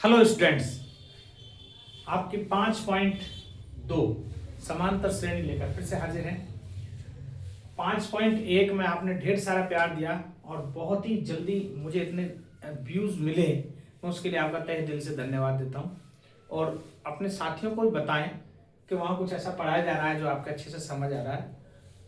Hello students, आपके 5.2 समांतर श्रेणी लेकर फिर से हाजिर हैं। 5.1 में आपने ढेर सारा प्यार दिया और बहुत ही जल्दी मुझे इतने व्यूज मिले, मैं उसके लिए आपका तहे दिल से धन्यवाद देता हूं। और अपने साथियों को भी बताएं कि वहाँ कुछ ऐसा पढ़ाया जा रहा है जो आपके अच्छे से समझ आ रहा है,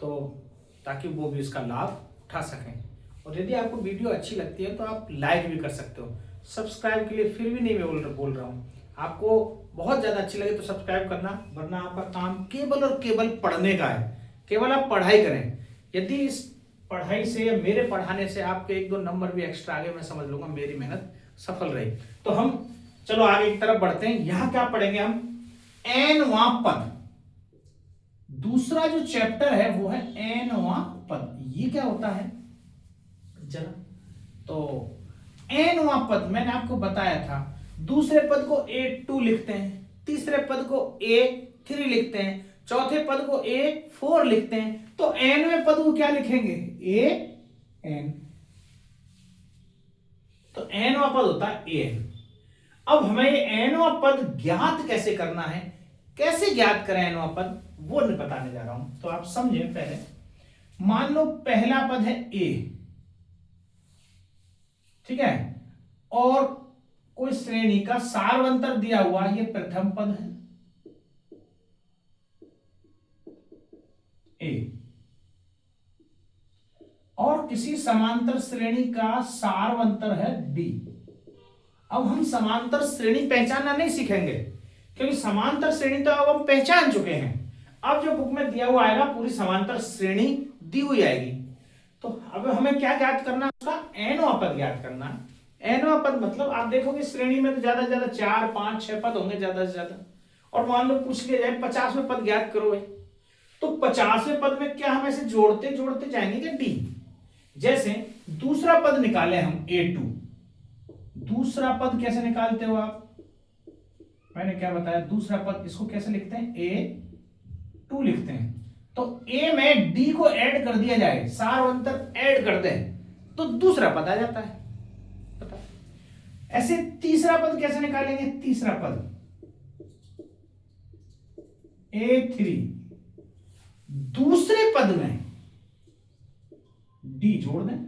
तो ताकि वो भी इसका लाभ उठा सकें। और यदि आपको वीडियो अच्छी लगती है तो आप लाइक भी कर सकते हो। सब्सक्राइब के लिए फिर भी नहीं मैं बोल रहा हूँ, आपको बहुत ज़्यादा अच्छी लगे तो सब्सक्राइब करना, वरना आपका काम केवल और केवल पढ़ने का है। केवल आप पढ़ाई करें। यदि इस पढ़ाई से या मेरे पढ़ाने से आपके 1-2 नंबर भी एक्स्ट्रा आगे, मैं समझ लूंगा मेरी मेहनत सफल रही। तो हम चलो आगे की तरफ बढ़ते हैं। यहां क्या पढ़ेंगे हम? एनवां पद। दूसरा जो चैप्टर है वो है एनवां पद। ये क्या होता है जरा? तो एनवां पद मैंने आपको बताया था, दूसरे पद को A2 लिखते हैं, तीसरे पद को A3 लिखते हैं, चौथे पद को A4 लिखते हैं। तो एनवें पद को क्या लिखेंगे? AN। तो एनवां पद होता है AN। अब हमें ये एनवां पद ज्ञात कैसे करना है, कैसे ज्ञात करें एनवां पद, वो मैं बताने जा रहा हूं। तो आप समझे पहले, मान लो पहला पद है A, ठीक है, और कोई श्रेणी का सार्वंतर दिया हुआ, ये प्रथम पद है A, और किसी समांतर श्रेणी का सार्वंतर है B। अब हम समांतर श्रेणी पहचानना नहीं सीखेंगे, क्योंकि समांतर श्रेणी तो अब हम पहचान चुके हैं। अब जो बुक में दिया हुआ आएगा पूरी समांतर श्रेणी दी हुई आएगी। तो अब हमें क्या ज्ञात करना? उसका एनवां पद ज्ञात करना। एनवां पद मतलब आप देखोगे श्रेणी में तो ज्यादा से ज्यादा 4, 5, 6 पद होंगे ज्यादा से ज्यादा। और मान लो पूछ लिया जाए 50वें पद ज्ञात करो, तो 50वें पद में क्या हम ऐसे जोड़ते जोड़ते जाएंगे क्या? डी। जैसे दूसरा पद निकाले हम A2। दूसरा पद कैसे निकालते हो आप? मैंने क्या बताया? दूसरा पद इसको कैसे लिखते हैं? A2 लिखते हैं। तो A में D को ऐड कर दिया जाए, सार्वंतर ऐड कर दें, तो दूसरा पद आ जाता है। पता? ऐसे तीसरा पद कैसे निकालेंगे? तीसरा पद A3, दूसरे पद में D जोड़ दें,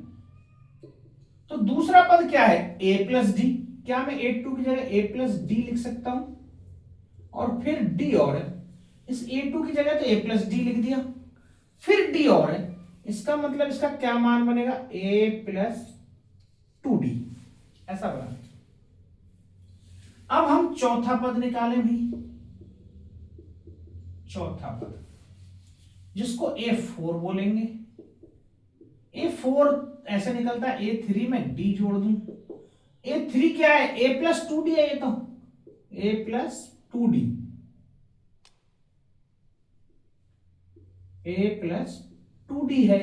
तो दूसरा पद क्या है? A+D। क्या मैं A2 की जगह A+D लिख सकता हूं? और फिर D और है, इस A2 की जगह तो A+D लिख दिया, फिर D और है, इसका मतलब इसका क्या मान बनेगा? A+2D। ऐसा बना। अब हम चौथा पद निकालें भी। चौथा पद जिसको A4 बोलेंगे। A4 ऐसे निकलता है, A3 में D जोड़ दूं। A3 क्या है? A+2D है, ये तो A+2D, A+2D है।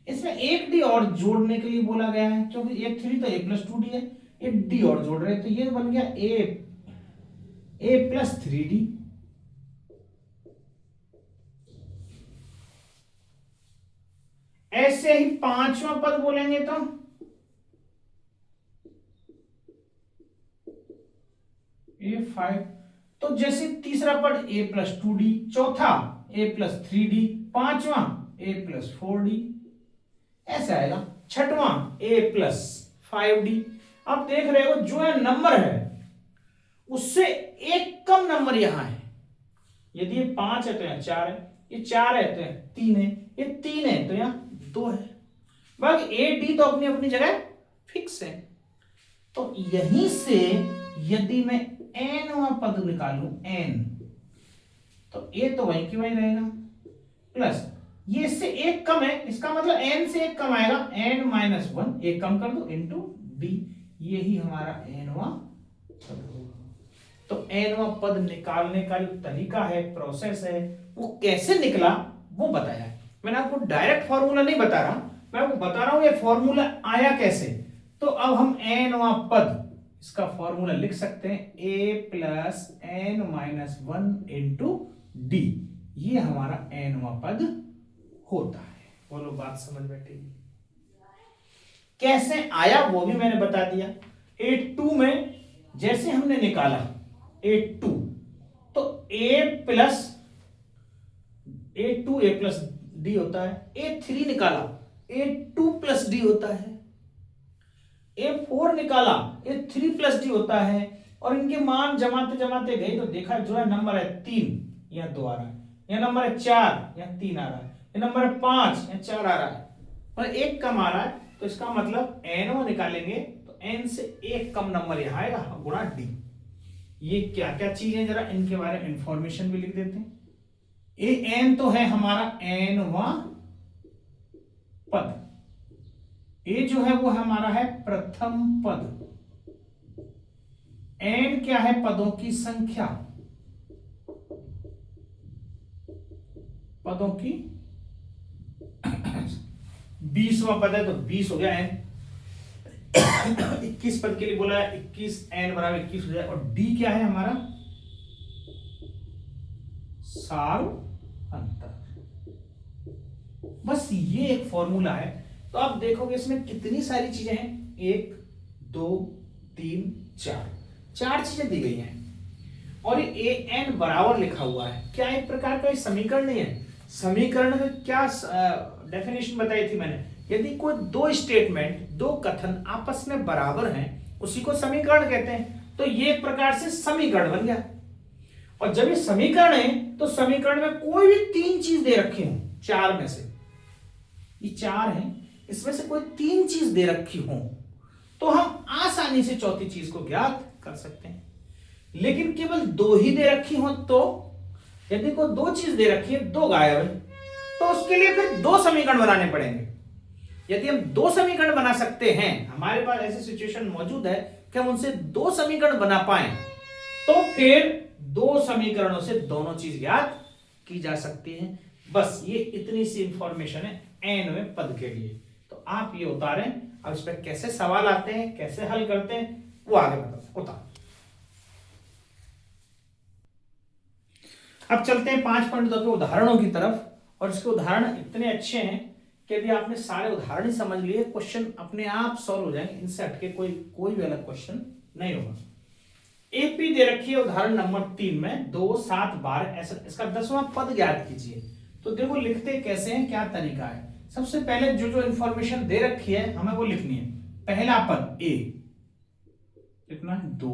इसमें एक D और जोड़ने के लिए बोला गया है, क्योंकि A3 तो A+2D है, एक D और जोड़ रहे हैं, तो ये बन गया A+3D। ऐसे ही पांचवा पद बोलेंगे तो A5। तो जैसे तीसरा पद A+2D, चौथा A+3D, पांचवा A+4D, ऐसा आएगा। छठवां A+5D। अब देख रहे हो जो है नंबर है उससे एक कम नंबर यहां है। यदि ये 5 है तो यहां 4 है, ये 4 है तो यहां 3 है, ये 3 है तो यहां 2 है। बाकी A D तो अपनी अपनी जगह फिक्स है। तो यहीं से यदि मैं एनवां पद निकालूं n, तो A तो वहीं की वहीं रहेगा, प्लस ये इससे एक कम है, इसका मतलब n से एक कम आएगा, n-1, एक कम कर दो, इंटू D। यही हमारा एनवां पद होगा। तो एनवां पद निकालने का जो तरीका है, प्रोसेस है, वो कैसे निकला वो बताया है। मैंने आपको डायरेक्ट फॉर्मूला नहीं बता रहा, मैं आपको बता रहा हूं ये फॉर्मूला आया कैसे। तो अब हम एनवां पद, इसका फॉर्मूला लिख सकते हैं A+n-1 इंटू D। ये हमारा एनवां पद होता है। बोलो, बात समझ बैठेगी? कैसे आया वो भी मैंने बता दिया। A2 में जैसे हमने निकाला a2, तो a प्लस डी होता है। a3 निकाला a2 प्लस डी होता है। a4 निकाला a3 प्लस डी होता है। और इनके मान जमाते जमाते गए तो देखा जो है नंबर है 3, यहाँ 2 आ रहा है, यह नंबर है 4, यहाँ 3 आ रहा है, यह नंबर है 5, यहाँ 4 आ रहा है, और एक कम आ रहा है। तो इसका मतलब n निकालेंगे तो n से एक कम नंबर यहाँ आएगा गुणा d। ये क्या क्या चीज है, जरा इनके बारे में इंफॉर्मेशन भी लिख देते हैं। n तो है हमारा nवां पद, a जो है वो हमारा है प्रथम पद, n क्या है पदों की संख्या, पदों की 20वां पद है तो 20 हो गया n। 21 पद के लिए बोला है 21, n बराबर 21 हो जाए। और d क्या है हमारा सार अंतर। बस ये एक फॉर्मूला है। तो आप देखोगे इसमें कितनी सारी चीजें हैं, 1 2 3 4 चीजें दी गई हैं। और ये an बराबर लिखा हुआ है। क्या एक प्रकार का समीकरण नहीं है? समीकरण में क्या डेफिनेशन बताई थी मैंने, यदि कोई दो स्टेटमेंट, दो कथन आपस में बराबर हैं उसी को समीकरण कहते हैं। तो ये एक प्रकार से समीकरण बन गया। और जब ये समीकरण है तो समीकरण में कोई भी 3 चीज दे रखी हो, 4 में से, ये 4 है, इसमें से कोई 3 चीज दे रखी हो तो हम आसानी से चौथी चीज को ज्ञात कर सकते हैं। लेकिन केवल 2 ही दे रखी हो, तो यदि कोई 2 चीज दे रखी है, 2 गायब है, तो उसके लिए फिर 2 समीकरण बनाने पड़ेंगे। यदि हम 2 समीकरण बना सकते हैं, हमारे पास ऐसी सिचुएशन मौजूद है कि हम उनसे 2 समीकरण बना पाए, तो फिर 2 समीकरणों से दोनों चीज ज्ञात की जा सकती है। बस ये इतनी सी इंफॉर्मेशन है nवें पद के लिए। तो आप ये उतारें। अब इस पर कैसे सवाल आते हैं, कैसे हल करते हैं, वो आगे बताते उतार। अब चलते हैं 5.2 के उदाहरणों की तरफ। और इसके उदाहरण इतने अच्छे हैं कि यदि आपने सारे उदाहरण ही समझ लिए, क्वेश्चन अपने आप सॉल्व हो जाएंगे। इनसे हटके कोई भी अलग क्वेश्चन नहीं होगा। एपी दे रखी है उदाहरण नंबर 3 में 2 7 12 ऐसा, इसका 10वां पद ज्ञात कीजिए। तो देखो लिखते कैसे हैं, क्या तरीका है। सबसे पहले जो इंफॉर्मेशन दे रखी है हमें वो लिखनी है। पहला पद a कितना है 2,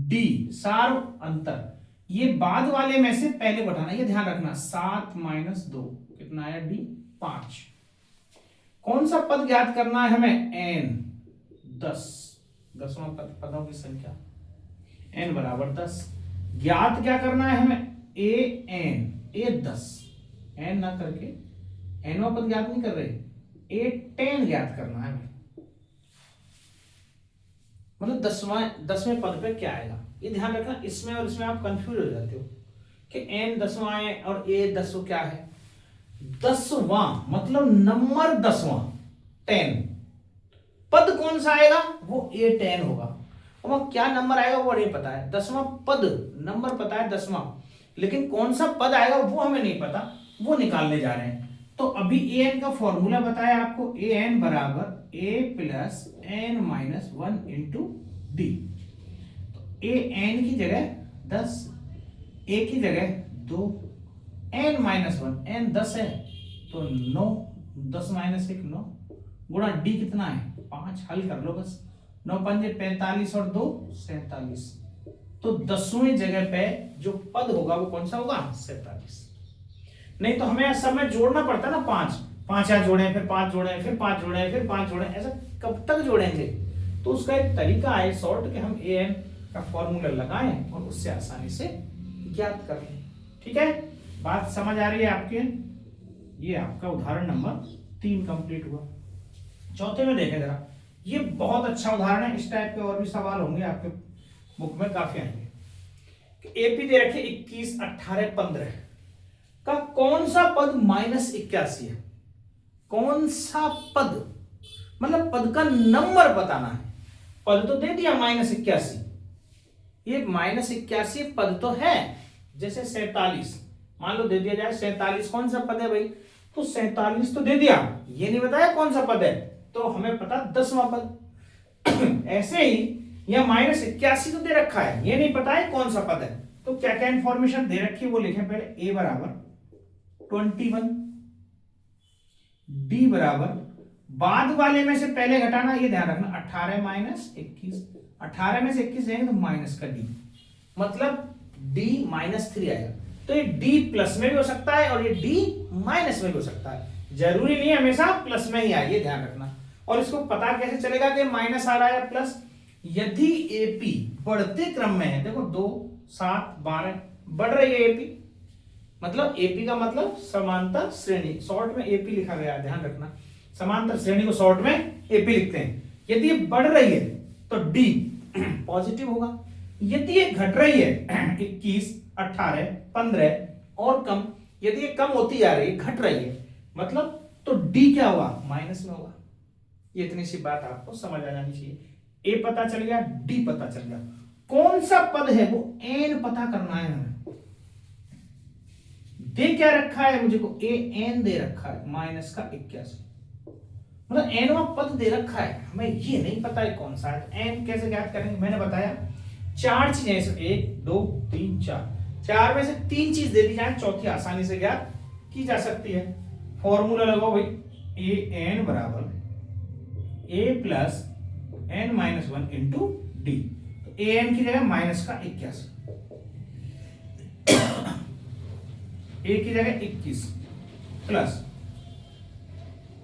d सार अंतर, ये बाद वाले में से पहले को हटाना, ये ध्यान रखना। 7 - 2 कितना है d 5। कौन सा पद ज्ञात करना है हमें, n 10, 10वां पद, पदों की संख्या n बराबर 10। ज्ञात क्या करना है हमें, a 10, n ना करके nवां पद ज्ञात नहीं कर रहे, a 10 ज्ञात करना है हमें। मतलब 10वें पद पे क्या आएगा, ये ध्यान रखना। इसमें और इसमें आप कंफ्यूज हो जाते हो कि n 10वां है और a 10 क्या है। 10वां मतलब नंबर 10वां 10, पद कौन सा आएगा वो a 10 होगा। और वो क्या नंबर आएगा वो नहीं पता है। 10वां पद नंबर पता है 10वां, लेकिन कौन सा पद आएगा वो हमें नहीं पता, वो निकालने जा रहे हैं। तो अभी an का फॉर्मूला बताया आपको, an बराबर a plus n minus 1 into D. तो an की जगह 10, a की जगह 2, n माइनस 1, n 10 है तो 9, 10 माइनस 1 9, गुणा d कितना है 5। हल कर लो बस, 9 पंजे 45 और 2 47। तो 10वीं जगह पे जो पद होगा वो कौन सा होगा 47। नहीं तो हमें सब में जोड़ना पड़ता है ना, 5 यहाँ जोड़े, फिर 5 जोड़े, फिर 5 जोड़े, फिर 5 जोड़े, ऐसा कब तक जोड़ेंगे। तो उसका एक तरीका है शॉर्ट कि हम an का फॉर्मूला लगाएं और उससे आसानी से ज्ञात कर लें। ठीक है, बात समझ आ रही है आपके। ये आपका उदाहरण नंबर 3 कंप्लीट हुआ। चौथे में देखें जरा, ये बहुत अच्छा उदाहरण है। इस टाइप के और भी सवाल होंगे आपके बुक में, काफी आएंगे। एपी दे रखे 21 18 15 का कौन सा पद -81 है। कौन सा पद मतलब पद का नंबर बताना है। पद तो दे दिया -81, ये -81 पद तो है। जैसे 47 मान लो दे दिया जाए, 47 कौन सा पद है भाई, तो 47 तो दे दिया, ये नहीं बताया कौन सा पद है, तो हमें पता 10वां पद। ऐसे ही या -81 तो दे रखा है, ये नहीं पता है कौन सा पद है। तो क्या क्या इंफॉर्मेशन दे रखी है वो लिखें पहले। a बराबर 21, d बराबर, बाद वाले में से पहले घटाना, ये ध्यान रखना, 18 माइनस 21, 18 में से 21 जाएंगे तो माइनस का d, मतलब d -3 आएगा। तो ये d प्लस में भी हो सकता है और ये d माइनस में भी हो सकता है, जरूरी नहीं है हमेशा प्लस में ही आए, ये ध्यान रखना। और इसको पता कैसे चलेगा कि माइनस आ रहा है या प्लस? यदि एपी बढ़ते क्रम में है, देखो 2 7 12 बढ़ रही है एपी, मतलब एपी का मतलब समांतर श्रेणी, शॉर्ट में एपी लिखा गया है, ध्यान रखना, समांतर श्रेणी को शॉर्ट में एपी लिखते हैं। यदि ये बढ़ रही है तो डी पॉजिटिव होगा, यदि ये घट रही है 21 18 15 और कम, यदि ये कम होती जा रही है, घट रही है, मतलब तो डी क्या होगा? माइनस में होगा। ये इतनी सी बात आपको समझ आ जानी चाहिए। ए पता चल गया, डी पता चल गया, कौन सा पद है वो एन पता करना है हमें। दे क्या रखा है मुझे को? ए एन दे रखा है -81, मतलब एनवा पद दे रखा है, हमें ये नहीं पता है कौन सा है। एन कैसे ज्ञात करेंगे? मैंने बताया 4 चीजें, 1 2 3 4, 4 में से 3 चीज दे दी जाए, चौथी आसानी से ज्ञात की जा सकती है। फॉर्मूला लगाओ भाई, ए एन बराबर A plus N minus 1 into D. तो ए एन की जगह -81, ए की जगह 21 प्लस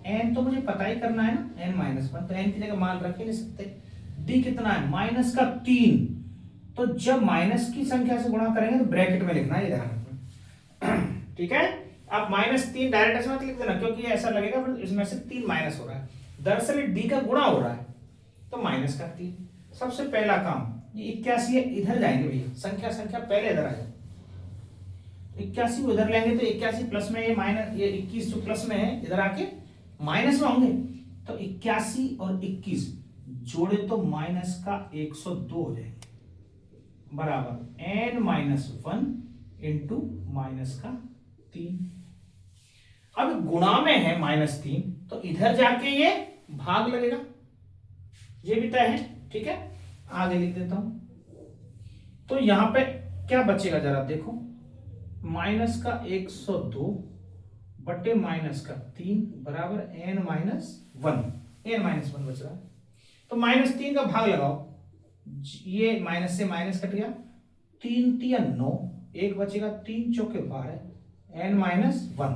एन तो मुझे पता ही करना है ना, एन -1, तो एन की जगह मान रख ही नहीं सकते। डी कितना है? -3। तो जब माइनस की संख्या से गुणा करेंगे तो ब्रैकेट में लिखना है, ये ध्यान रखना, ठीक है। आप -3 डायरेक्ट ऐसे मत लिख देना, क्योंकि ऐसा लगेगा फिर इसमें से 3 माइनस हो रहा है, दरअसल डी का गुणा हो रहा है, तो -3। सबसे पहला काम, ये 81 है, इधर जाएंगे भैया, संख्या पहले इधर आ जाए, 81 को इधर लेंगे तो 81 प्लस में ये माइनस, ये 21 जो प्लस में है इधर आके माइनस में होंगे, तो 81 और 21 जोड़े तो माइनस का 102 हो जाएंगे, बराबर n-1 इंटू माइनस का 3। अब गुणा में है -3, तो इधर जाके ये भाग लगेगा, ये भी तय है, ठीक है। आगे लिख देता हूं, तो यहां पे क्या बचेगा जरा देखो, माइनस का 102 बटे माइनस का 3 बराबर n-1 बच रहा है। तो -3 का भाग लगाओ, ये माइनस से माइनस कट गया, 3 3 9, एक बचेगा, 3 चौके 12, n-1,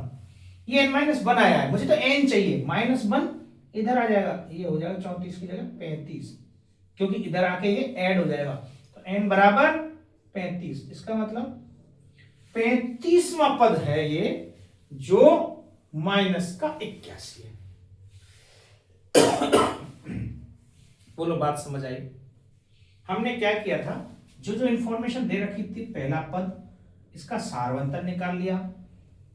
ये n-1 आया है, मुझे तो n चाहिए, -1 इधर आ जाएगा, ये हो जाएगा 34 की जगह 35, क्योंकि इधर आके ये ऐड हो जाएगा, तो n बराबर 35, इसका मतलब 35वां पद है ये, जो -81 है। बोलो बात समझ आई? हमने क्या किया था, जो इंफॉर्मेशन दे रखी थी, पहला पद, इसका सारवंतर निकाल लिया,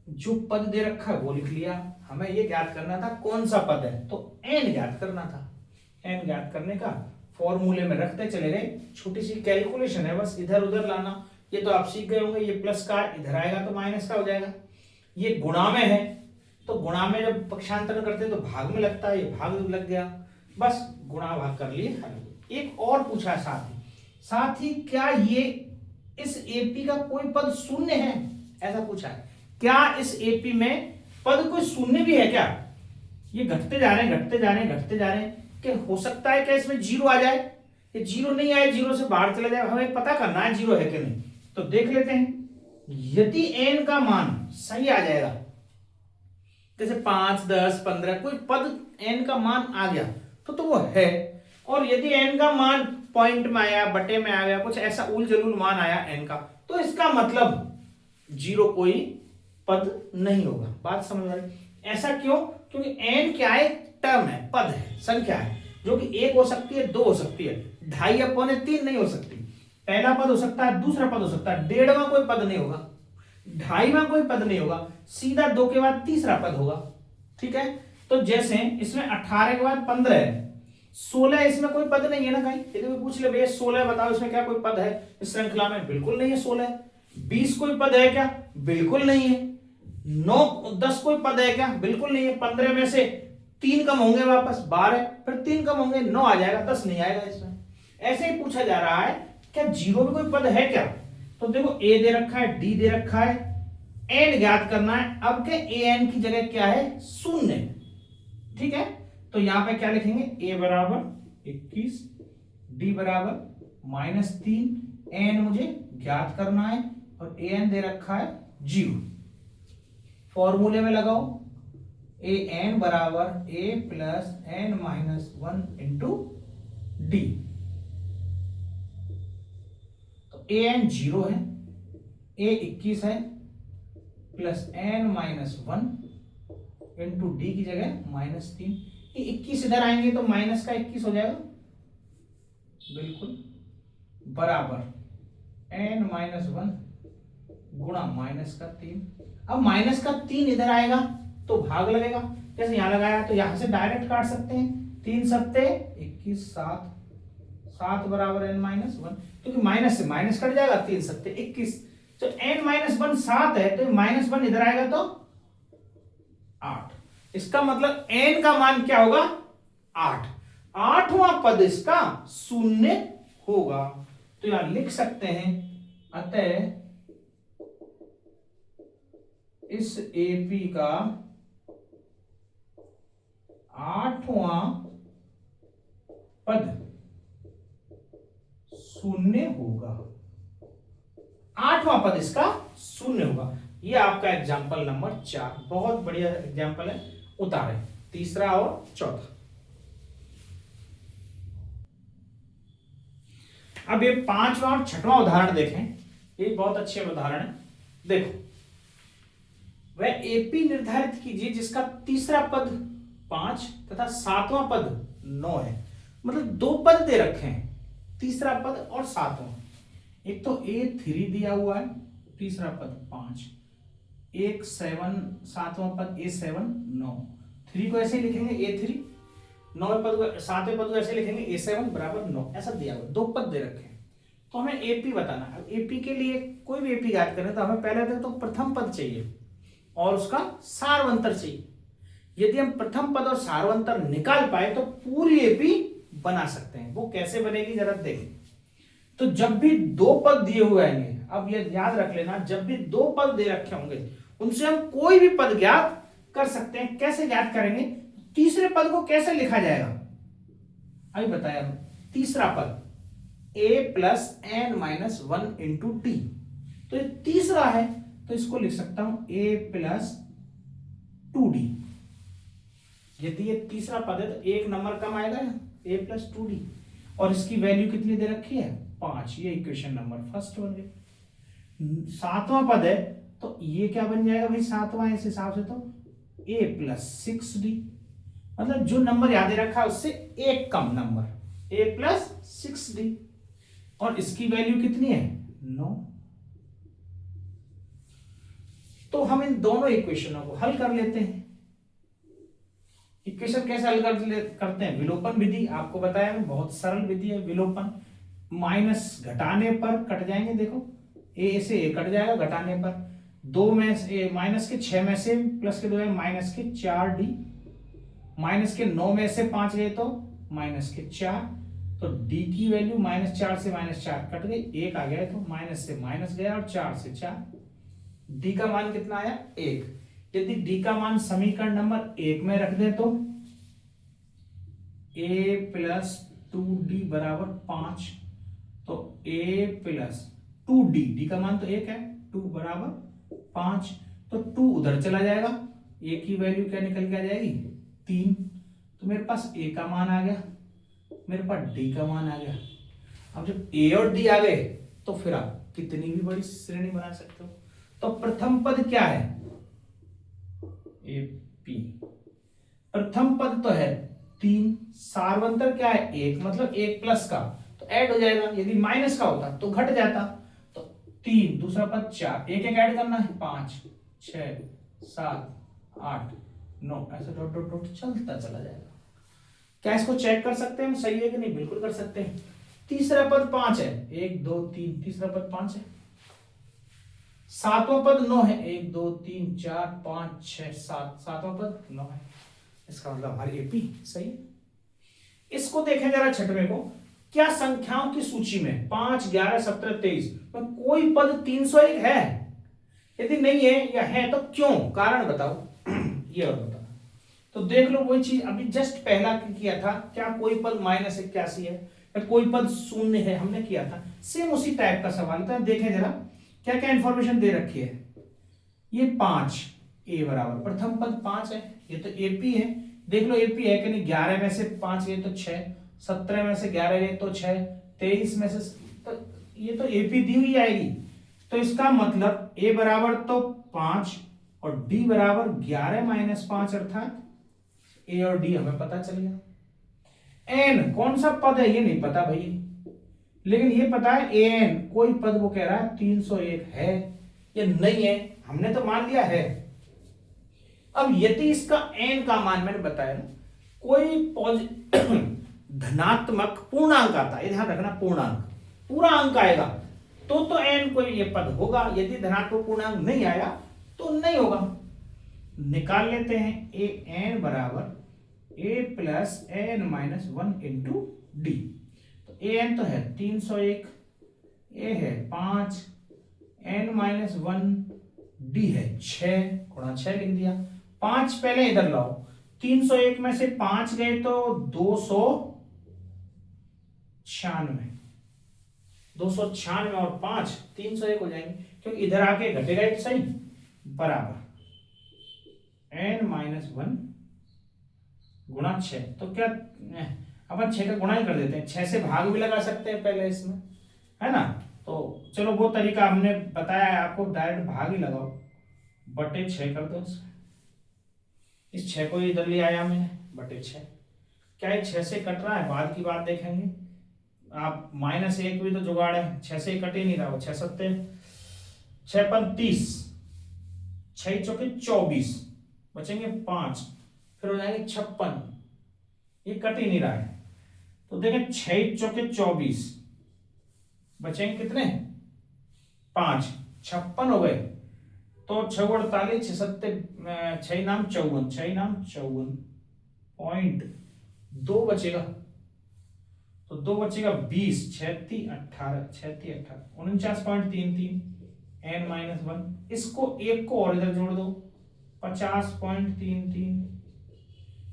जो पद दे रखा है वो लिख लिया, हमें ये ज्ञात करना था कौन सा पद है, तो n ज्ञात करना था। n ज्ञात करने का फॉर्मूले में रखते चले गए, छोटी सी कैलकुलेशन है, बस इधर उधर लाना, ये तो आप सीख गए होंगे, ये प्लस का इधर आएगा तो माइनस का हो जाएगा, ये गुणा में है तो गुणा में जब पक्षांतर करते तो भाग में लगता है, ये भाग लग गया, बस गुणा भाग कर लिए, हल। एक और पूछा साथ ही क्या ये इस एपी का कोई पद शून्य है, ऐसा पूछा है, क्या इस एपी में पद कोई शून्य भी है क्या? ये घटते जा रहे हैं, कि हो सकता है कि इसमें 0 आ जाए, ये 0 नहीं आए, 0 से बाहर चला जाए, हमें पता करना है 0 है कि नहीं। तो देख लेते हैं, यदि n का मान सही आ जाएगा, जैसे 5 10 15 कोई पद n का मान आ गया तो वो है, और यदि n का मान पॉइंट में आया, बटे में आ गया, कुछ ऐसा उल जलूल मान आया n का, तो इसका मतलब 0 कोई पद नहीं होगा। बात समझ में? ऐसा क्यों? क्योंकि n क्या है? टर्म है, पद है, संख्या है, जो कि 1 हो सकती है, 2 हो सकती है, 2.5/3 नहीं हो सकती। पहला पद हो सकता है, दूसरा पद हो सकता है, 1.5वां कोई पद नहीं होगा, 2.5वां कोई पद नहीं होगा, सीधा 2 के बाद तीसरा पद होगा, ठीक है। तो जैसे इसमें 18 के बाद 15 है, 16 इसमें कोई पद नहीं है ना कहीं, यदि कोई पूछ ले भैया 16 बताओ इसमें क्या कोई पद है इस श्रृंखला में, बिल्कुल नहीं है। 16 20 कोई पद है क्या? बिल्कुल नहीं है। 9 10 कोई पद है क्या? बिल्कुल नहीं है। 15 में से 3 कम होंगे, वापस 12, फिर 3 कम होंगे, 9 आ जाएगा, 10 नहीं आएगा इसमें। ऐसे ही पूछा जा रहा है क्या जीरो में कोई पद है क्या, तो देखो ए दे रखा है, डी दे रखा है, एन ज्ञात करना है। अब के ए एन की जगह क्या है, शून्य। ठीक है, तो यहां पे क्या लिखेंगे, ए बराबर 21, डी बराबर -3, एन मुझे ज्ञात करना है और ए एन दे रखा है 0। फॉर्मूले में लगाओ, ए एन बराबर A plus n -1 into D. तो ए एन 0 है, ए 21 है, प्लस एन -1 इंटू डी की जगह -3। ये 21 इधर आएंगे तो माइनस का 21 हो जाएगा, बिल्कुल, बराबर एन -1 गुणा -3। अब -3 इधर आएगा तो भाग लगेगा, जैसे यहां लगाया तो यहां से डायरेक्ट काट सकते हैं। 3 सत्ते 21, 7 बराबर n -1, क्योंकि माइनस से माइनस कट जाएगा, 3 सत्ते 21, तो n -1 7 है, तो -1 इधर आएगा तो 8। इसका मतलब n का मान क्या होगा, 8। 8वां पद इसका शून्य होगा, तो यहां लिख सकते हैं, अतः इस एपी का 8वां पद शून्य होगा। 8वां पद इसका शून्य होगा। ये आपका एग्जाम्पल नंबर 4, बहुत बढ़िया एग्जाम्पल है, उतारे तीसरा और चौथा। अब ये 5वां और 6वां उदाहरण देखें, ये बहुत अच्छे उदाहरण है। देखो, वह एपी निर्धारित कीजिए जिसका तीसरा पद 5 तथा 7वां पद 9 है। मतलब 2 पद दे रखे हैं, तीसरा पद और 7वां। एक तो A3 दिया हुआ है, तीसरा पद 5, एक 7, 7वां पद A7 9। 3 को ऐसे ही लिखेंगे A3, 9 पद को 7वें पद को ऐसे लिखेंगे A7 बराबर 9, ऐसा दिया हुआ, 2 पद दे रखे हैं। तो हमें एपी बताना है। एपी के लिए कोई भी एपी ज्ञात करें तो हमें पहले तो प्रथम पद चाहिए और उसका सारवंतर चाहिए। यदि हम प्रथम पद और सारवंतर निकाल पाए तो पूरी एपी बना सकते हैं। वो कैसे बनेगी जरा देखें। तो जब भी 2 पद दिए हुए आएंगे, अब ये याद रख लेना, जब भी 2 पद दे रखे होंगे उनसे हम कोई भी पद ज्ञात कर सकते हैं। कैसे ज्ञात करेंगे, तीसरे पद को कैसे लिखा जाएगा अभी बताया। तीसरा पद a plus n -1 into t, तो ये तीसरा है तो इसको लिख सकता हूं a प्लस 2d। यदि ये तीसरा पद है तो एक नंबर कम आएगा ना, a प्लस 2d, और इसकी वैल्यू कितनी दे रखी है 5। ये इक्वेशन नंबर फर्स्ट बन गई। 7वां पद है तो ये क्या बन जाएगा भाई, 7वां इस हिसाब से तो a प्लस 6d, मतलब जो नंबर याद रखा है उससे एक कम नंबर, a प्लस 6d, और इसकी वैल्यू कितनी है 9। तो हम इन दोनों इक्वेशनों को हल कर लेते हैं। इक्वेशन कैसे हल करते हैं, विलोपन विधि आपको बताया है, बहुत सरल विधि है विलोपन। माइनस घटाने पर कट जाएंगे, देखो ए से ए कट जाएगा घटाने पर, 2 में से माइनस के 6 में से प्लस के 2 है माइनस के 4d, माइनस के 9 में से 5 गए तो माइनस के 4, तो d की वैल्यू -4 से -4 कट गई, 1 आ गया, तो माइनस से माइनस गया और 4 से 4, d का मान कितना आया 1। यदि d का मान समीकरण नंबर 1 में रख दे तो a प्लस 2d बराबर 5, तो a प्लस 2d, d का मान तो 1 है, 2 बराबर 5, तो 2 उधर चला जाएगा, a की वैल्यू क्या निकल के आ जाएगी 3, तो मेरे पास a का मान आ गया, मेरे पास d का मान आ गया। अब जब a और d आ गए तो फिर आप कितनी भी बड़ी श्रेणी बना सकते हो। तो प्रथम पद क्या है AP, प्रथम पद तो है 3, सारवंतर क्या है 1, मतलब 1 प्लस का तो ऐड हो जाएगा, यदि माइनस का होता तो घट जाता, तो 3, दूसरा पद 4, एक एक ऐड करना है 5 6 7 8 9, ऐसे डॉट डॉट डॉट चलता चला जाएगा। क्या इसको चेक कर सकते हैं हम सही है कि नहीं, बिल्कुल कर सकते हैं। तीसरा पद 5 है, 1 2 3, तीसरा पद 5 है। 7वां पद 9 है, 1 2 3 4 5 6 7, 7वां पद 9 है। इसका मतलब हमारी एपी सही है। इसको देखें जरा 6वें को, क्या संख्याओं की सूची में 5, 11, 17, 23 में कोई पद 301 है? यदि नहीं है या है तो क्यों, कारण बताओ। ये और बताओ। तो देख लो वही चीज अभी जस्ट पहला किया था, क्या कोई पद -81 है या कोई पद 0 है, हमने किया था। सेम उसी टाइप का सवाल था। देखें जरा क्या क्या इंफॉर्मेशन दे रखी है। ये 5 ए बराबर प्रथम पद 5 है, ये तो एपी है। देख लो एपी है कि नहीं। 11 में से 5 ये तो 6, 17 में से 11 ये तो 6, 23 में से तो ये तो एपी दी हुई आएगी। तो इसका मतलब ए बराबर तो 5 और डी बराबर 11 - 5 अर्थात ए और डी हमें पता चल गया। एन कौन सा पद है ये नहीं पता भाई, लेकिन ये पता है एन कोई पद वो कह रहा है 301 है या नहीं है, हमने तो मान लिया है। अब यदि इसका एन का मान मैंने बताया ना, कोई धनात्मक पूर्णांक आता है, ध्यान रखना पूर्णांक पूरा अंक आएगा तो एन कोई ये पद होगा। यदि धनात्मक पूर्णांक नहीं आया तो नहीं होगा। निकाल लेते हैं ए एन बराबर A plus N minus 1 into D. तो ए एन तो है 301, ए है 5, एन माइनस 1 डी है 6 गुणा 6 लिख दिया। 5 पहले इधर लाओ, 301 में से 5 गए तो 296 और 5 301 हो जाएंगे, क्योंकि इधर आके घटेगा एक सही बराबर n माइनस 1 गुणा 6। तो क्या अपन 6 का गुणा ही कर देते हैं, 6 से भाग भी लगा सकते हैं पहले इसमें, है ना। तो चलो वो तरीका हमने बताया है आपको, डायरेक्ट भाग ही लगाओ, बटे 6 कर दो। इस 6 को इधर ले आया मैंने, बटे 6। क्या ये 6 से कट रहा है, बाद की बात देखेंगे। आप -1 भी तो जुगाड़ है, 6 से कट ही नहीं रहा हो। 6 सत्ते 6 पंग 30, 6 चौके 24, बचेंगे 5, फिर हो जाएंगे 56। ये कट ही नहीं रहा है, तो देखें 6 चौके 24, बचेंगे कितने 5, 56 हो गए। तो 6 48, 6 सत्ते 6 नाम 54, 6 नाम 54 पॉइंट 2 बचेगा। तो 2 बचेगा 20, 36 18, 36 18 49.33 n माइनस 1। इसको एक को और इधर जोड़ दो 50.33।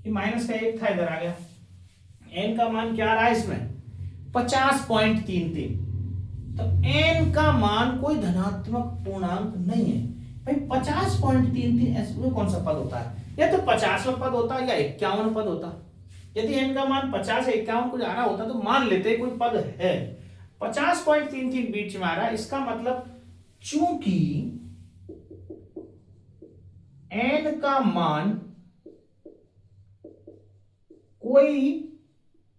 ये माइनस का एक था इधर आ गया। n का मान क्या रहा है इसमें 50.33। तो n का मान कोई धनात्मक पूर्णांक नहीं है भाई। 50.33 ऐसा कौन सा पद होता है, या तो 50वां पद होता है या 51वां पद होता। यदि n का मान 50 या 51 कुछ आ रहा होता तो मान लेते कोई पद है। 50.33 बीच में आ रहा है, इसका मतलब चूंकि n का मान कोई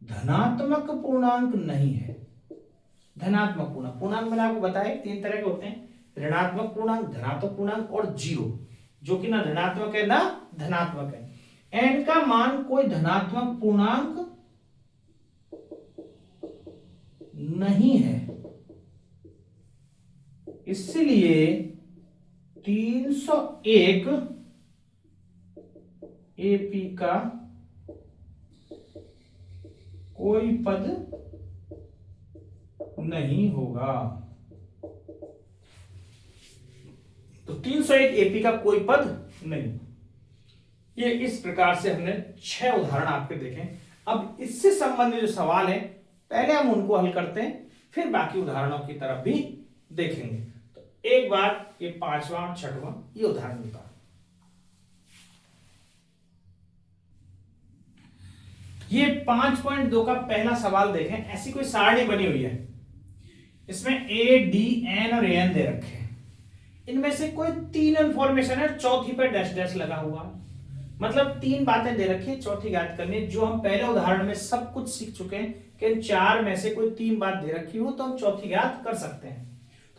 धनात्मक पूर्णांक नहीं है। धनात्मक पूर्णांक मैंने आपको बताया 3 तरह के होते हैं, ऋणात्मक पूर्णांक, धनात्मक पूर्णांक और जीरो, जो कि ना ऋणात्मक है ना धनात्मक है। n का मान कोई धनात्मक पूर्णांक नहीं है, इसलिए 301 एपी का कोई पद नहीं होगा। तो 301 एपी का कोई पद नहीं। ये इस प्रकार से हमने 6 उदाहरण आपके देखे। अब इससे संबंधित जो सवाल है पहले हम उनको हल करते हैं, फिर बाकी उदाहरणों की तरफ भी देखेंगे। तो एक बार ये 5वां और 6वां ये उदाहरण बता। ये 5.2 का पहला सवाल देखें। ऐसी कोई सारणी बनी हुई है, इसमें ए डी एन और एन दे रखे हैं। इनमें से कोई 3 इंफॉर्मेशन है, चौथी पे डैश डैश लगा हुआ, मतलब 3 बातें दे रखी है, चौथी याद करनी है। जो हम पहले उदाहरण में सब कुछ सीख चुके हैं कि 4 में से कोई 3 बात दे रखी हो तो हम चौथी याद कर सकते हैं।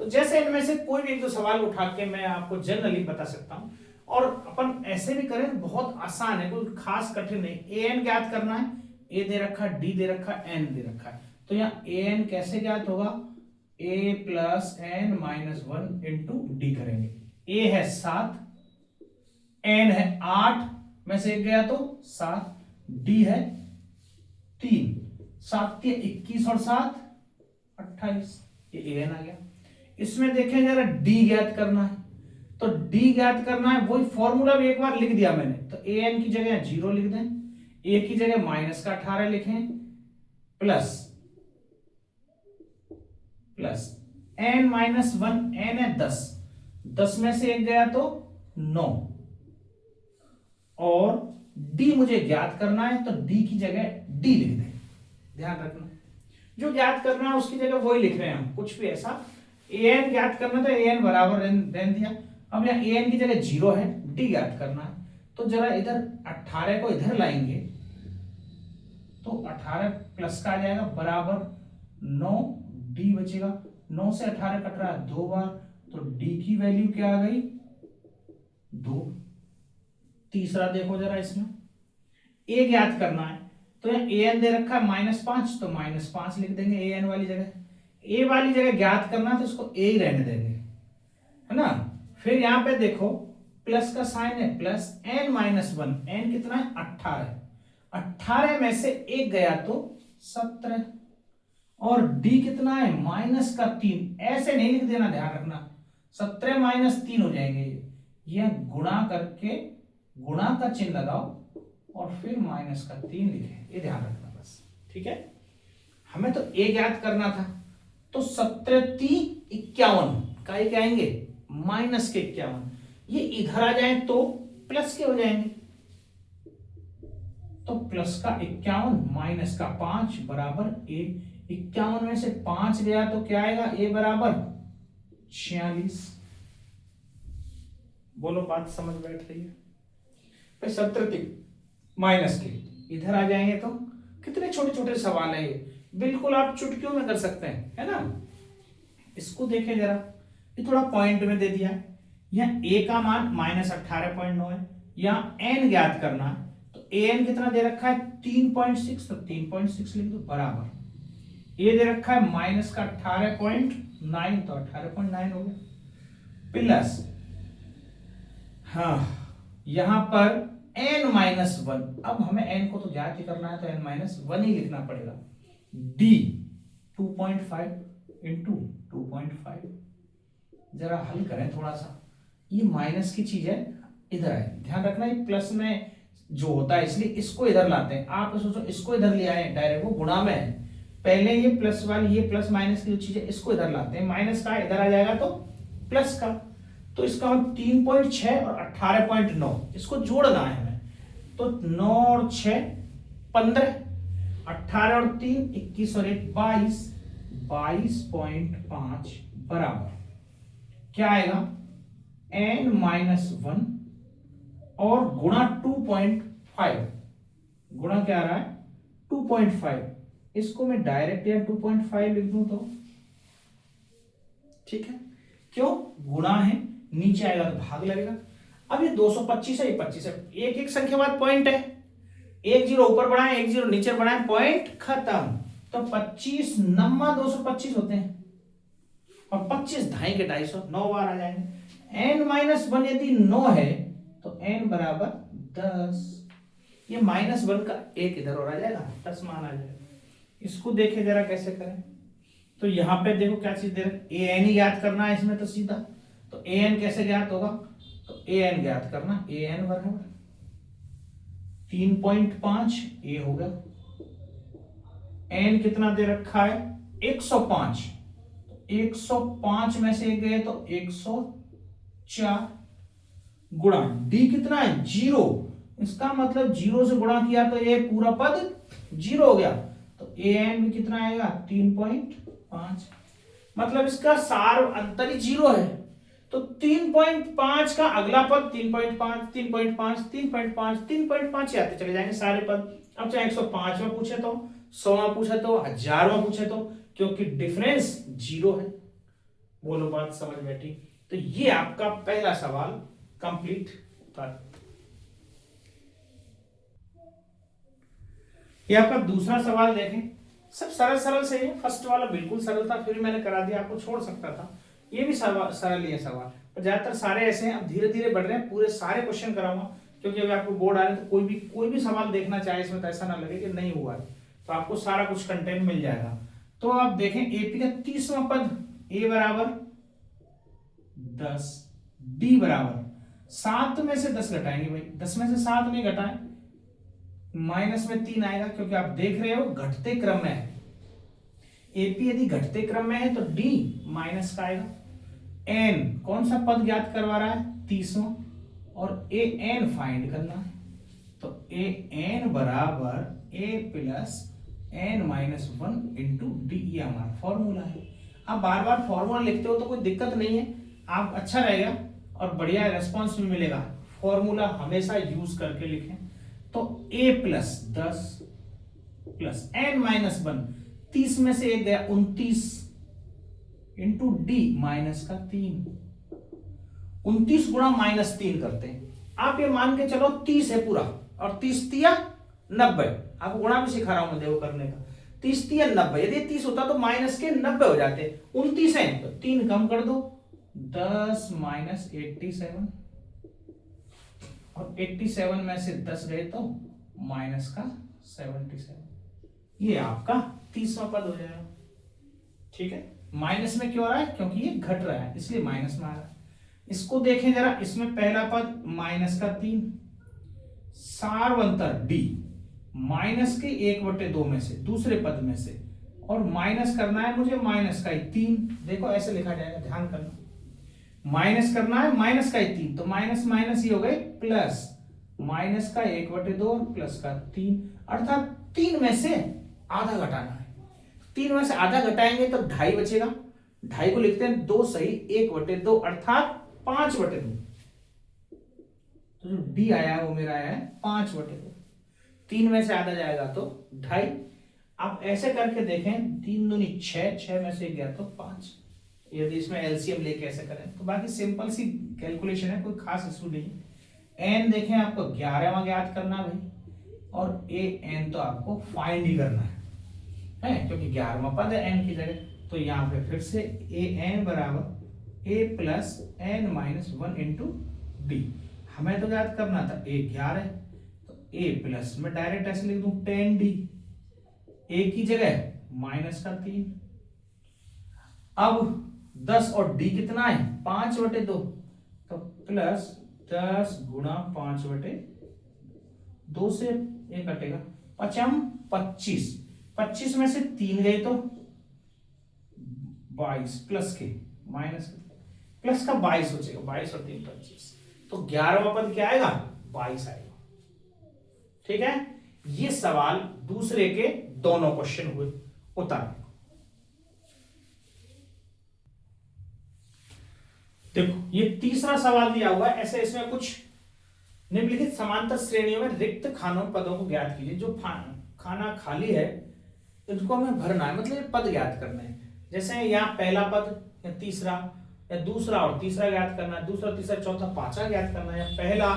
तो जैसे इनमें से कोई भी 1-2 सवाल उठा के मैं आपको जनरली बता सकता हूं, और अपन ऐसे भी करें, बहुत आसान है, कोई खास कठिन नहीं। ए एन ज्ञात करना है, ए दे रखा, डी दे रखा, एन दे रखा है। तो यहाँ ए एन कैसे ज्ञात होगा, A plus N minus 1 into D करेंगे। ए है 7, एन है 8 में से एक गया तो 7, डी है 3, 7 या 21 और 7 28, ये an आ गया। इसमें देखें जरा d ज्ञात करना है, तो d ज्ञात करना है, वही फॉर्मूला भी एक बार लिख दिया मैंने, तो an की जगह 0 लिख दें, a की जगह माइनस का 18 लिखें, प्लस n माइनस 1, n है 10, 10 में से 1 गया तो 9, और d मुझे ज्ञात करना है, तो d की जगह d लिख दें। ध्यान रखना, जो ज्ञात करना है उसकी जगह वही लिख रहे हैं हम, कुछ भी ऐसा। an ज्ञात करना था, an बराबर रहने दिया। अब यहाँ an की जगह 0 है, d ज्ञात करना है, तो जरा इधर 18 को इधर लाएंगे, तो 18 प्लस का आ जाएगा बराबर 9, d बचेगा, 9 से 18 कट रहा है 2 बार, तो d की वैल्यू क्या आ गई 2। तीसरा देखो जरा, इसमें a ज्ञात करना है, तो यहाँ an दे रखा है -5, तो -5 लिख देंगे an वाली जगह। a वाली जगह ज्ञात करना तो इसको a ही रहने देंगे, है ना। फिर यहाँ पे देखो प्लस का साइन है, प्लस n माइनस 1, n कितना है 18, 18 में से 1 गया तो 17, और d कितना है -3, ऐसे नहीं लिख देना, ध्यान रखना, 17 -3 हो जाएंगे, ये गुणा करके गुणा का चिन्ह लगाओ और फिर -3 लिखें, ये ध्यान रखना बस, ठीक है। हमें तो a ज्ञात करना था, तो 17 51 का ये क्या आएंगे -51, ये इधर आ जाए तो प्लस के हो जाएंगे, तो प्लस का 51 माइनस का 5 बराबर a। 51 में से 5 गया तो क्या आएगा, a बराबर 46। बोलो बात समझ बैठ रही है। 17 माइनस के इधर आ जाएंगे तो कितने छोटे छोटे सवाल है ये, बिल्कुल आप चुटकियों में कर सकते हैं, है ना। इसको देखें जरा, ये थोड़ा पॉइंट में दे दिया है, यहाँ a का मान -18.9 है, यहाँ n ज्ञात करना है, तो an कितना दे रखा है 3.6, तो 3.6 लिख दो बराबर, a दे रखा है माइनस का 18.9, तो 18.9 हो गया, प्लस हाँ यहां पर n-1, अब हमें n को तो ज्ञात ही करना है, तो n-1 ही लिखना पड़ेगा, d 2.5 इंटू 2.5, जरा हल करें थोड़ा सा, ये माइनस की चीज है इधर है, ध्यान रखना, ये प्लस में जो होता है इसलिए इसको इधर लाते हैं, आप सोचो इसको इधर ले आए डायरेक्ट, वो गुणा में है, पहले ये प्लस वाली, ये प्लस माइनस की जो चीज है इसको इधर लाते हैं, माइनस का इधर आ जाएगा तो प्लस का, तो इसका मतलब 3.6 और 18.9, इसको जोड़ना है हमें, तो 9 और 6 15, 18 और 3 21 और 1 22, 22.5 बराबर क्या आएगा n-1 और गुणा 2.5, गुणा क्या आ रहा है 2.5, इसको मैं डायरेक्ट या 2.5 लिख दूं तो ठीक है, क्यों गुणा है, नीचे आएगा तो भाग लगेगा। अब ये 225 है, ये 25 है, एक एक संख्या बाद पॉइंट है, एक जीरो ऊपर बढ़ाएं एक जीरो नीचे बढ़ाएं, पॉइंट खत्म, तो 25 नम्मा 225 होते हैं, और 25 ढाई के 250, 9 बार आ जाएंगे। n-1 यदि 9 है तो n बराबर 10, ये -1 का एक इधर और आ जाएगा, 10 मान आ जाएगा। इसको देखे जरा कैसे करें, तो यहां पे देखो क्या चीज दे रहे, an ही ज्ञात करना है इसमें, तो सीधा तो an कैसे ज्ञात होगा, तो an ज्ञात करना, an बराबर 3.5 a होगा, n कितना दे रखा है 105, 105 में से एक गए तो 104, गुणा d कितना है 0, इसका मतलब 0 से गुणा किया तो ये पूरा पद 0 हो गया, तो an भी कितना आएगा 3.5, मतलब इसका सार अंतर ही 0 है, तो 3.5 का अगला पद 3.5 3.5 3.5 3.5 आते चले जाएंगे सारे पद। अब चाहे 105वां पूछे तो 100वां पूछे तो 1000वां पूछे तो, क्योंकि डिफरेंस 0 है। बोलो बात समझ बैठी। तो ये आपका पहला सवाल कंप्लीट था। ये आपका दूसरा सवाल देखें, सब सरल सरल से है, फर्स्ट वाला बिल्कुल सरल था, फिर मैंने करा दिया, आपको छोड़ सकता था, ये भी सरल ही है सवाल, पर ज्यादातर सारे ऐसे हैं। अब धीरे धीरे बढ़ रहे हैं, पूरे सारे क्वेश्चन कराऊंगा, क्योंकि अगर आपको बोर्ड आ रहे हैं तो कोई भी सवाल देखना चाहे इसमें तो ऐसा ना लगे कि नहीं हुआ है, तो आपको सारा कुछ कंटेंट मिल जाएगा। तो आप देखें एपी का 30वां पद ए बराबर 10, डी बराबर 7 में से 10 घटाएंगे भाई, 10 में से 7 नहीं घटाएं, माइनस में 3 आएगा, क्योंकि आप देख रहे हो घटते क्रम में है। एपी यदि घटते क्रम में है तो डी माइनस का आएगा। एन कौन सा पद ज्ञात करवा रहा है, 30वां, और ए एन फाइंड करना है। तो ए एन बराबर A plus N minus 1 into D, ये हमारा फॉर्मूला है। आप बार बार फॉर्मूला लिखते हो तो कोई दिक्कत नहीं है, आप अच्छा रहेगा और बढ़िया रेस्पॉन्स भी मिलेगा। फॉर्मूला हमेशा यूज करके लिखें। तो a plus 10 plus N minus 1, 30 में से एक गया 29 इंटू डी माइनस का 3, 29 गुणा माइनस 3 करते हैं। आप ये मान के चलो 30 है पूरा, और 30 तिया 90, आपको गुणा भी सिखा रहा हूं मैं देखो करने का। 30 तिया 90, यदि 30 होता तो माइनस के 90 हो जाते, 29 है तो 3 कम कर दो, 10 माइनस 87, और 87 में से 10 गए तो माइनस का 77, ये आपका 30वां पद हो जाएगा। ठीक है, माइनस में क्यों आ रहा है, क्योंकि ये घट रहा है इसलिए माइनस में आ रहा है। इसको देखें जरा, इसमें पहला पद माइनस का 3, सारवंतर डी माइनस के 1/2 में से दूसरे पद में से, और माइनस करना है मुझे माइनस का 3, देखो ऐसे लिखा जाएगा, ध्यान करना, माइनस करना है माइनस का 3, तो माइनस माइनस ये हो गए प्लस, माइनस का 1/2 और प्लस का 3, अर्थात 3 में से आधा घटाना है। 3 में से आधा घटाएंगे तो 2.5 बचेगा, 2.5 को लिखते हैं 2 सही 1/2, अर्थात 5/2। तो जो डी आया वो मेरा आया है 5/2। 3 में से आधा जाएगा तो 2.5। आप ऐसे करके देखें, 3 दूनी 6, 6 में से गया तो 5, यदि इसमें एलसीएम लेके ऐसे करें तो बाकी सिंपल सी कैलकुलेशन है, कोई खास इशू नहीं। एन देखें आपको 11वां ज्ञात करना भाई, और ए एन तो आपको फाइंड ही करना है क्योंकि 11वां पद है एन की जगह। तो यहाँ पे फिर से ए एन बराबर A plus N minus 1 into D, हमें तो याद करना था ए 11, तो ए प्लस में डायरेक्ट ऐसे लिख दूं 10d, ए की जगह माइनस का 3, अब 10 और डी कितना है 5/2, तो प्लस 10 गुणा 5/2 से ये कटेगा 25, 25 में से 3 गए तो 22, प्लस के माइनस प्लस का 22 बचेगा, 22 और 3 25, तो 11वां पद क्या आएगा 22 आएगा। ठीक है, ये सवाल दूसरे के दोनों क्वेश्चन हुए उतार। देखो ये तीसरा सवाल दिया हुआ है, ऐसे इसमें कुछ निम्नलिखित समांतर श्रेणियों में रिक्त खानों पदों को ज्ञात कीजिए। जो खाना खाली है इनको हमें भरना है, मतलब ये पद ज्ञात करने हैं। जैसे यहाँ पहला पद या तीसरा या दूसरा और तीसरा ज्ञात करना है, दूसरा तीसरा चौथा पांचवा ज्ञात करना है, या पहला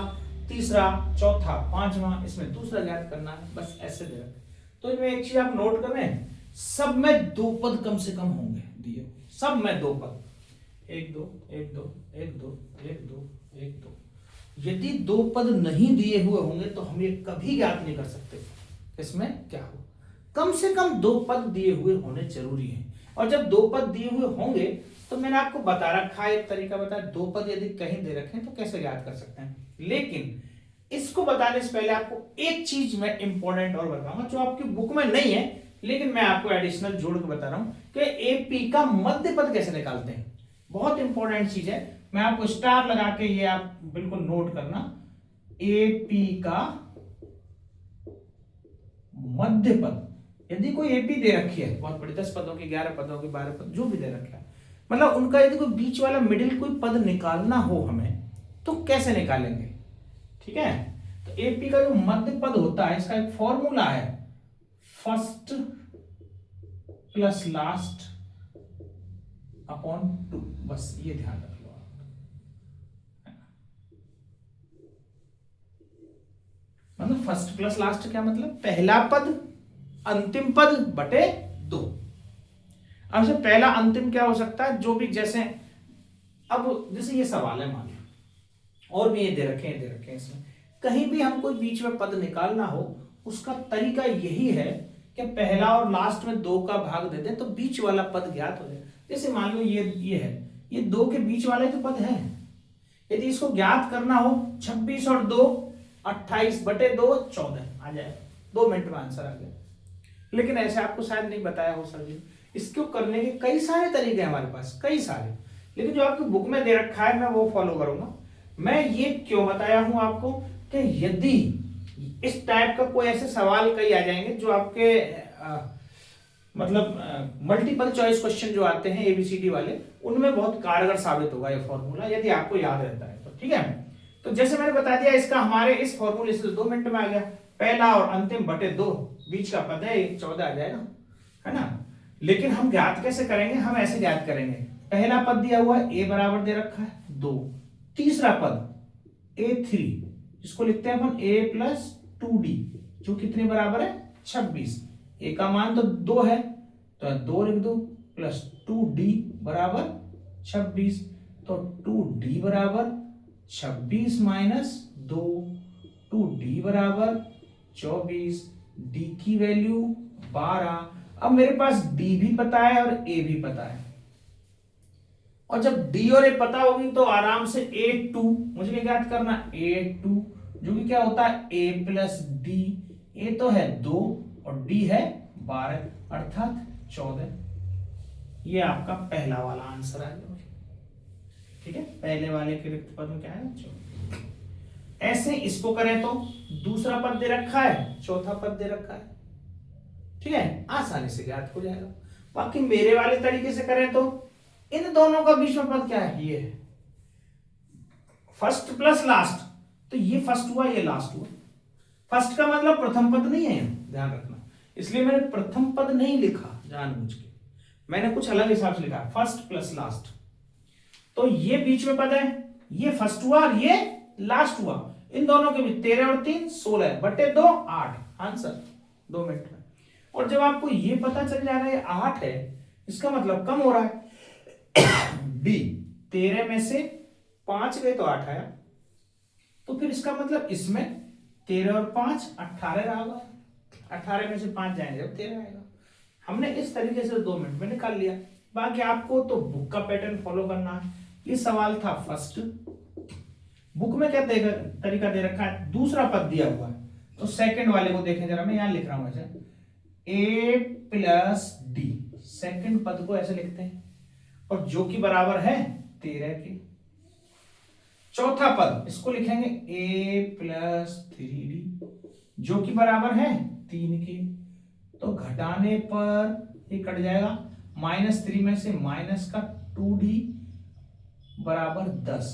तीसरा चौथा पांचवा इसमें दूसरा ज्ञात करना है, बस ऐसे दे रखे। तो इनमें एक चीज आप नोट कर रहे हैं, सब में 2 पद कम से कम होंगे दिए, सब में 2 पद, 1 2 1 2 1 2 1 2 1 2। यदि 2 पद नहीं दिए हुए होंगे तो हम ये कभी ज्ञात नहीं कर सकते इसमें क्या हो। कम से कम 2 पद दिए हुए होने जरूरी है, और जब 2 पद दिए हुए होंगे तो मैंने आपको बता रखा है, एक तरीका बताया, 2 पद यदि कहीं दे रखे तो कैसे ज्ञात कर सकते हैं। लेकिन इसको बताने से पहले आपको एक चीज मैं इंपॉर्टेंट और बताऊंगा जो आपकी बुक में नहीं है, लेकिन मैं आपको एडिशनल जोड़ के बता रहा हूं कि एपी का मध्य पद कैसे निकालते हैं। बहुत इंपॉर्टेंट चीज है, मैं आपको स्टार लगा के ये आप बिल्कुल नोट करना। एपी का मध्य पद, यदि कोई एपी दे रखी है बहुत बड़ी, 10 पदों की, 11 पदों की, 12 पद जो भी दे रखा है, मतलब उनका यदि कोई बीच वाला मिडिल कोई पद निकालना हो हमें तो कैसे निकालेंगे। ठीक है, तो एपी का जो मध्य पद होता है इसका एक फॉर्मूला है, फर्स्ट प्लस लास्ट अपॉन 2, बस ये ध्यान रख लो आप। मतलब फर्स्ट प्लस लास्ट क्या मतलब, पहला पद अंतिम पद बटे 2। अब से पहला अंतिम क्या हो सकता है, जो भी, जैसे अब जैसे ये सवाल है मान लो, और भी ये दे रखे हैं इसमें, कहीं भी हम कोई बीच में पद निकालना हो उसका तरीका यही है कि पहला और लास्ट में 2 का भाग दे दें तो बीच वाला पद ज्ञात हो जाए। जैसे मान लो ये है, ये 2 के बीच वाला ही तो पद है। यदि इसको ज्ञात करना हो 26 और 2 28/2 14 आ जाए, 2 मिनट में आंसर आ गया। लेकिन ऐसे आपको शायद नहीं बताया हो सर जी, इसको करने के कई सारे तरीके हैं हमारे पास, कई सारे, लेकिन जो आपकी बुक में दे रखा है मैं वो फॉलो करूंगा। मैं ये क्यों बताया हूं आपको कि यदि इस टाइप का कोई ऐसे सवाल कई आ जाएंगे जो आपके मतलब मल्टीपल चॉइस क्वेश्चन जो आते हैं एबीसीडी वाले, उनमें बहुत कारगर साबित होगा ये फॉर्मूला, यदि आपको याद रहता है तो। ठीक है, तो जैसे मैंने बता दिया, इसका हमारे इस फॉर्मूले से 2 मिनट में आ गया। पहला और अंतिम बटे 2 बीच का पद है, 14 आ जाएगा, है ना। लेकिन हम ज्ञात कैसे करेंगे, हम ऐसे ज्ञात करेंगे, पहला पद दिया हुआ है a बराबर दे रखा है 2, तीसरा पद a3 जिसको लिखते हैं अपन a प्लस 2d जो कितने बराबर है 26, a का मान तो 2 है तो 2 लिख दो, प्लस 2d बराबर 26, तो 2d बराबर 26 माइनस 2, 2d बराबर 24, d की वैल्यू 12। अब मेरे पास d भी पता है और a भी पता है, और जब d और a पता होगी तो आराम से a2 मुझे क्या ज्ञात करना, a2 जो कि क्या होता है a प्लस d, a तो है 2 और d है 12 अर्थात 14। ये आपका पहला वाला आंसर आ गया। ठीक है, पहले वाले के रिक्त पद में क्या है 14। ऐसे इसको करें तो दूसरा पद दे रखा है, चौथा पद दे रखा है, ठीक है, आसानी से ज्ञात हो जाएगा। बाकी मेरे वाले तरीके से करें तो इन दोनों का बीच में पद क्या है, ये है फर्स्ट प्लस लास्ट, तो ये फर्स्ट हुआ ये लास्ट हुआ। फर्स्ट का मतलब प्रथम पद नहीं है, ध्यान रखना, इसलिए मैंने प्रथम पद नहीं लिखा जानबूझ के, मैंने कुछ अलग हिसाब से लिखा फर्स्ट प्लस लास्ट। तो ये बीच में पद है, ये फर्स्ट हुआ और ये लास्ट हुआ, इन दोनों के बीच 13 और 3 16 बटे 2 8, आंसर 2 मिनट में। और जब आपको ये पता चल जाएगा ये 8 है, इसका मतलब कम हो रहा है बी, 13 में से 5 गए तो 8 आया, तो फिर इसका मतलब इसमें 13 और 5 18 रहा होगा, 18 में से 5 जाएंगे जब 13 आएगा। हमने इस तरीके से 2 मिनट में निकाल लिया। बाकी आपको तो बुक का पैटर्न फॉलो करना है। ये सवाल था फर्स्ट, बुक में क्या तरीका दे रखा है, दूसरा पद दिया हुआ है, तो सेकंड वाले को देखें जरा, मैं यहां लिख रहा हूं ऐसे a प्लस डी, सेकंड पद को ऐसे लिखते हैं, और जो कि बराबर है 13 के। चौथा पद इसको लिखेंगे a प्लस 3d जो कि बराबर है 3 के, तो घटाने पर ये कट जाएगा, -3 में से माइनस का 2d बराबर 10,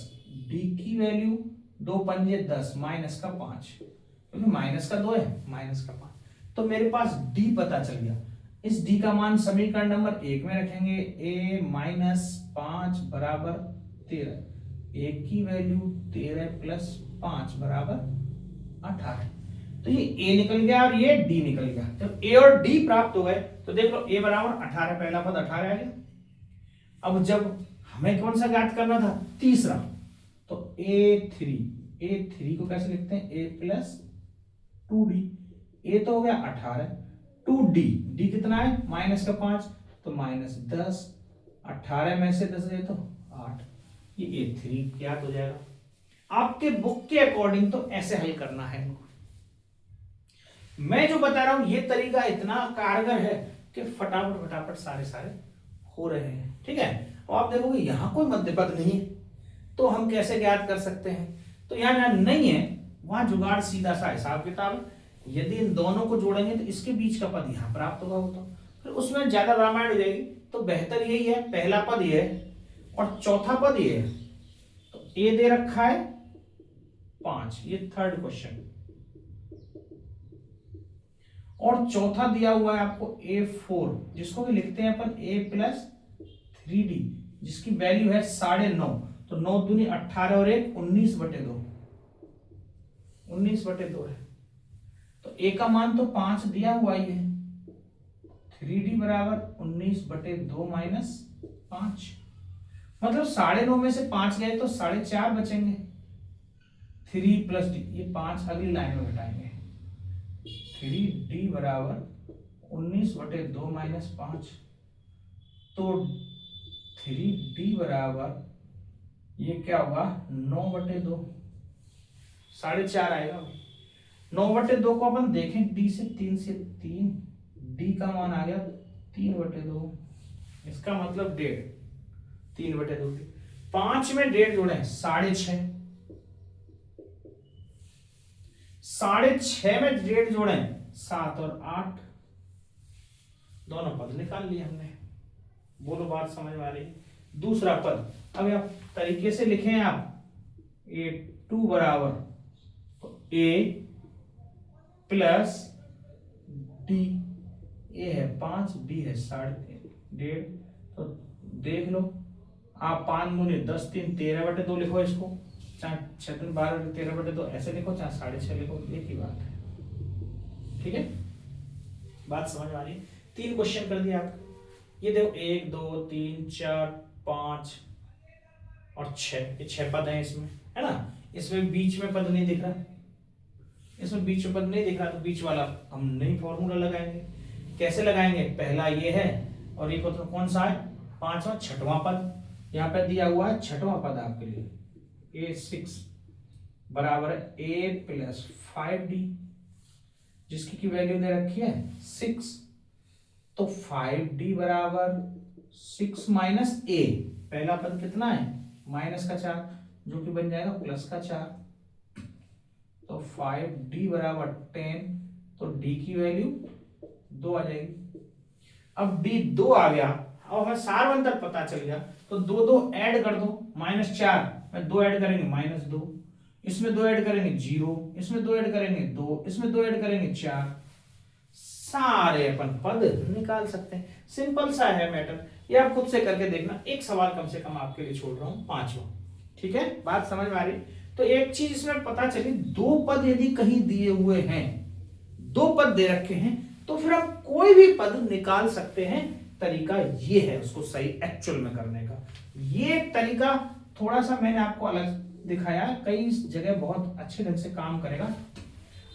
d की वैल्यू 2 पंजे 10 माइनस का 5, क्योंकि माइनस का 2 है माइनस का 5, तो मेरे पास d पता चल गया। इस d का मान समीकरण नंबर 1 में रखेंगे, a माइनस 5 बराबर 13, a की वैल्यू 13 प्लस 5 बराबर 18, तो ये a निकल गया और ये d निकल गया। जब a और d प्राप्त हो गए तो देख लो a बराबर 18, पहला पद 18 आ गया। अब जब हमें कौन सा ज्ञात करना था, तीसरा, तो a3 को कैसे लिखते हैं, a प्लस 2d, a तो हो गया 18, 2d, d कितना है माइनस का 5, तो माइनस 10, 18 में से 10 गए तो 8, ये a3 ज्ञात हो जाएगा। आपके बुक के अकॉर्डिंग तो ऐसे हल करना है। मैं जो बता रहा हूं ये तरीका इतना कारगर है कि फटाफट फटाफट सारे हो रहे हैं। ठीक है, और आप देखोगे यहां कोई मध्य पद नहीं है, तो हम कैसे ज्ञात कर सकते हैं, तो यहां नहीं है वहां जुगाड़ सीधा सा हिसाब किताब, यदि इन दोनों को जोड़ेंगे तो इसके बीच का पद यहां प्राप्त होगा, तो फिर उसमें ज्यादा रामायण हो जाएगी, तो बेहतर यही है पहला पद ये है और चौथा पद ये है, तो ए दे रखा है 5, ये थर्ड क्वेश्चन, और चौथा दिया हुआ है आपको a4 जिसको भी लिखते हैं अपन a प्लस 3d जिसकी वैल्यू है 9.5, तो 9 दूनी 18 और 1 19/2, 19/2 है, तो a का मान तो 5 दिया हुआ ही है, 3d बराबर 19/2 माइनस 5, मतलब 9.5 में से 5 गए तो 4.5 बचेंगे, 3 प्लस d, ये 5 अगली लाइन में घटाएंगे, 3d बराबर 19/2 माइनस 5, तो 3D बराबर ये क्या होगा 9/2, 4.5 आएगा। 9/2 को अपन देखें डी से 3, डी का मान आ गया 3/2, इसका मतलब 1.5, 3/2। 5 में 1.5 जोड़े 6.5, 6.5 में 1.5 जोड़े 7 और 8, दोनों पद निकाल लिए हमने। बोलो बात समझ में आ रही है? दूसरा पद अब आप तरीके से लिखें आप A2 बराबर A प्लस D, A है 5, D है 1.5, तो देख लो आप 5 दूनी 10, 3 13/2 लिखो इसको, चाहे 6 3 12 13/2 ऐसे लिखो, चाहे 6.5 लिखो, एक ही बात है। ठीक है, बात समझ में आ रही है? 3 क्वेश्चन कर दिया आपको। ये देखो 1 2 3 4 5 और 6, ये 6 पद हैं इसमें, है ना। इसमें बीच में पद नहीं दिख रहा, इसमें बीच में पद नहीं दिख रहा, तो बीच वाला हम नहीं फॉर्मूला लगाएंगे। कैसे लगाएंगे? पहला ये है और ये कौन सा है 5वां 6वां पद, यहाँ पे दिया हुआ है 6वां पद आपके लिए A6 बराबर A प्लस 5D, जिसकी की वैल्यू दे रखी है 6, तो 5D बराबर 6 माइनस A, पहला पद कितना है माइनस का 4, जो कि बन जाएगा प्लस का 4, तो 5D बराबर 10, तो D की वैल्यू 2 आ जाएगी। अब D 2 आ गया और हमें सार अंतर पता चल गया, तो 2 2 ऐड कर दो, -4 में 2 ऐड करेंगे -2, इसमें 2 ऐड करेंगे 0, इसमें 2 ऐड करेंगे 2, इसमें 2 ऐड करेंगे 4, सारे अपन पद निकाल सकते हैं। सिंपल सा है मैटर, ये आप खुद से करके देखना। एक सवाल कम से कम आपके लिए छोड़ रहा हूं, 5वां। ठीक है, बात समझ में आ रही? तो एक चीज इसमें पता चली, 2 पद यदि कहीं दिए हुए हैं, 2 पद दे रखे हैं, तो फिर हम कोई भी पद निकाल सकते हैं। तरीका ये है उसको सही एक्चुअल में करने का। ये तरीका थोड़ा सा मैंने आपको अलग दिखाया, कई जगह बहुत अच्छे ढंग से काम करेगा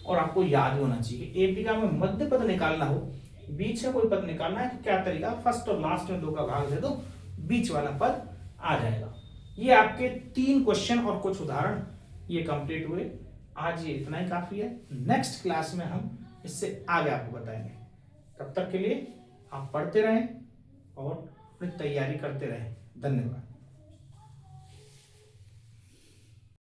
और आपको याद भी होना चाहिए। एपी का में मध्य पद निकालना हो, बीच से कोई पद निकालना है, तो क्या तरीका, फर्स्ट और लास्ट में 2 का भाग दे दो, बीच वाला पद आ जाएगा। ये आपके 3 क्वेश्चन और कुछ उदाहरण ये कंप्लीट हुए। आज ये इतना ही काफी है। नेक्स्ट क्लास में हम इससे आगे आपको बताएंगे। तब तक के लिए आप पढ़ते रहें और अपनी तैयारी करते रहें। धन्यवाद।